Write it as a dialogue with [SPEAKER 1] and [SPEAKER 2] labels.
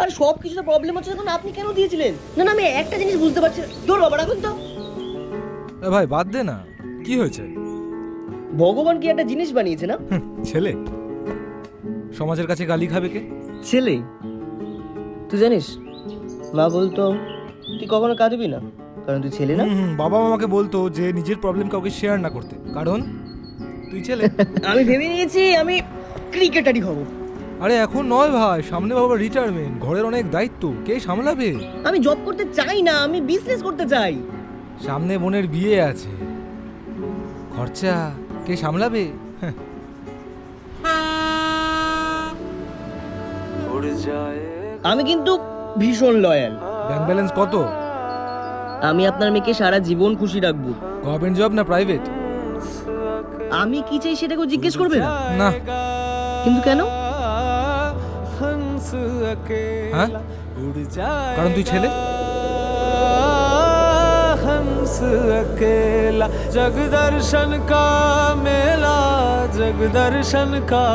[SPEAKER 1] আর সব কিছুতে প্রবলেম হচ্ছে যখন আপনি কেন দিয়েছিলেন? না না, আমি একটা জিনিস বুঝতে পারছি না। দূর বাবা, রাখুন তো।
[SPEAKER 2] এ ভাই বাদ দে না, কি হয়েছে?
[SPEAKER 1] ভগবান কি একটা জিনিস বানিয়েছে না?
[SPEAKER 2] ছেলে সমাজের কাছে গালি খাবে কে?
[SPEAKER 1] ছেলে। তুই জানিস, মা বলতো তুই কখনো কাঁদবি না, কারণ তুই ছেলে না।
[SPEAKER 2] বাবা আমাকে বলতো যে নিজের প্রবলেম কাউকে শেয়ার না করতে, কারণ তুই ছেলে।
[SPEAKER 1] আমি ভেবে নিয়েছি আমি ক্রিকেটারই হব।
[SPEAKER 2] আরে এখন নয় ভাই, সামনে বাবা রিটায়ারমেন্ট, ঘরের অনেক দায়িত্ব, কে সামলাবে?
[SPEAKER 1] আমি জব করতে চাই না, আমি বিজনেস করতে চাই।
[SPEAKER 2] সামনে বোনের বিয়ে আছে, খরচা কে সামলাবে? হ্যাঁ।
[SPEAKER 1] আমি কিন্তু ভীষণ লয়াল।
[SPEAKER 2] ব্যাংক ব্যালেন্স কত?
[SPEAKER 1] আমি আপনার মেয়েকে সারা জীবন খুশি রাখবো।
[SPEAKER 2] গভর্নমেন্ট জব না প্রাইভেট?
[SPEAKER 1] আমি কি চাই সেটাকেও জিজ্ঞেস করবে না?
[SPEAKER 2] না।
[SPEAKER 1] কিন্তু কেন?
[SPEAKER 2] হ্যাঁ, কারণ তুই ছেলে।
[SPEAKER 3] हंस अकेला जग दर्शन का मेला, जग दर्शन का